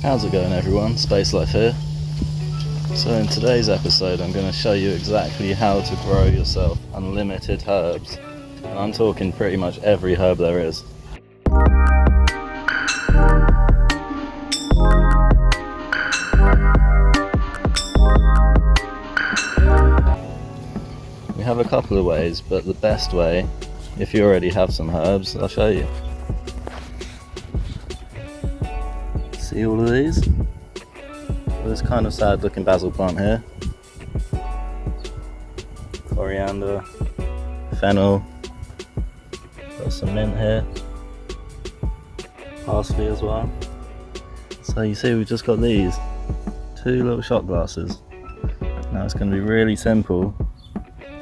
How's it going everyone, Space Life here. So in today's episode I'm going to show you exactly how to grow yourself unlimited herbs. And I'm talking pretty much every herb there is. We have a couple of ways, but the best way, if you already have some herbs, I'll show you. See all of these? This kind of sad looking basil plant here. Coriander, fennel, got some mint here, parsley as well. So you see we've just got these two little shot glasses. Now it's going to be really simple.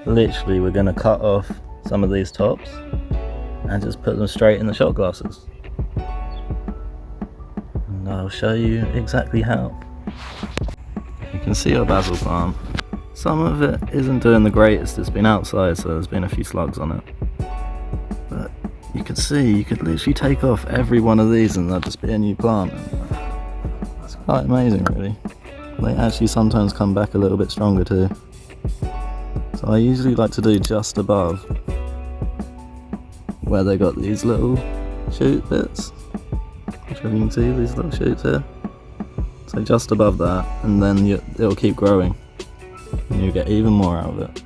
Literally we're going to cut off some of these tops and just put them straight in the shot glasses. And I'll show you exactly how. You can see our basil plant. Some of it isn't doing the greatest, it's been outside so there's been a few slugs on it. But you can see, you could literally take off every one of these and there'll just be a new plant. It's quite amazing really. They actually sometimes come back a little bit stronger too. So I usually like to do just above where they got these little shoot bits. Which you can see these little shoots here. So just above that, and then it'll keep growing and you get even more out of it.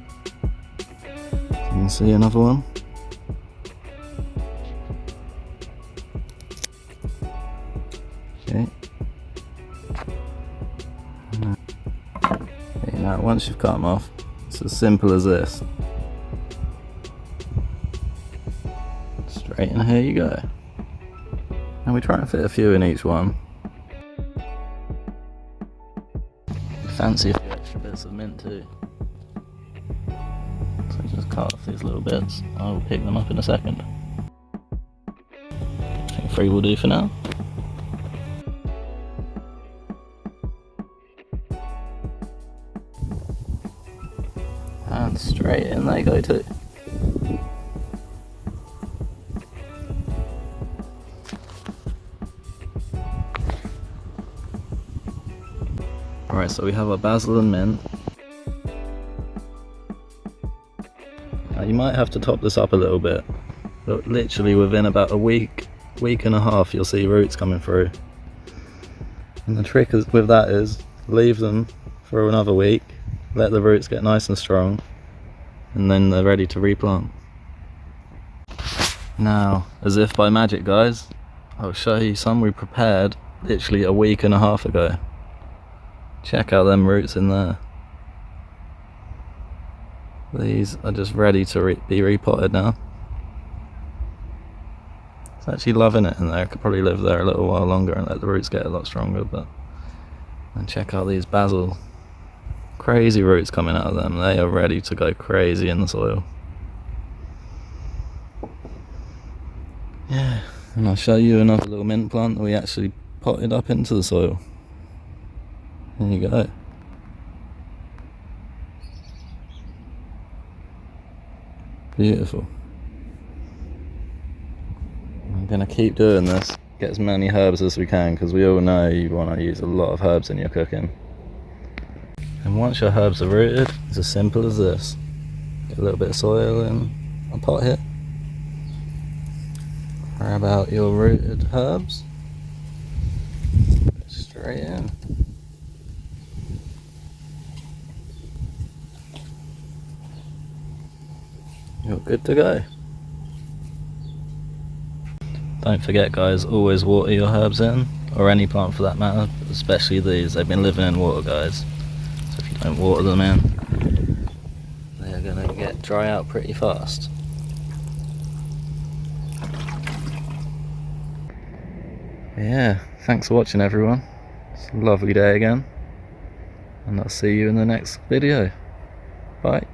You can see another one. Okay. Okay, now once you've cut them off, it's as simple as this. Straight in here you go. And we try and fit a few in each one. Fancy a few extra bits of mint too. So just cut off these little bits. I will pick them up in a second. I think 3 will do for now. And straight in they go too. Alright, so we have our basil and mint. Now you might have to top this up a little bit, but literally within about a week and a half you'll see roots coming through. And the trick with that is leave them for another week, let the roots get nice and strong, and then they're ready to replant. Now, as if by magic guys, I'll show you some we prepared literally a week and a half ago. Check out them roots in there. These are just ready to be repotted now. It's actually loving it in there. I could probably live there a little while longer and let the roots get a lot stronger. But and check out these basil. Crazy roots coming out of them. They are ready to go crazy in the soil. Yeah, and I'll show you another little mint plant that we actually potted up into the soil. There you go. Beautiful. I'm going to keep doing this. Get as many herbs as we can because we all know you want to use a lot of herbs in your cooking. And once your herbs are rooted, it's as simple as this. Get a little bit of soil in a pot here. Grab out your rooted herbs. Straight in. You're good to go. Don't forget guys, always water your herbs in, or any plant for that matter, especially these. They've been living in water guys, so if you don't water them in, they're going to dry out pretty fast. Yeah, thanks for watching everyone. It's a lovely day again, and I'll see you in the next video. Bye.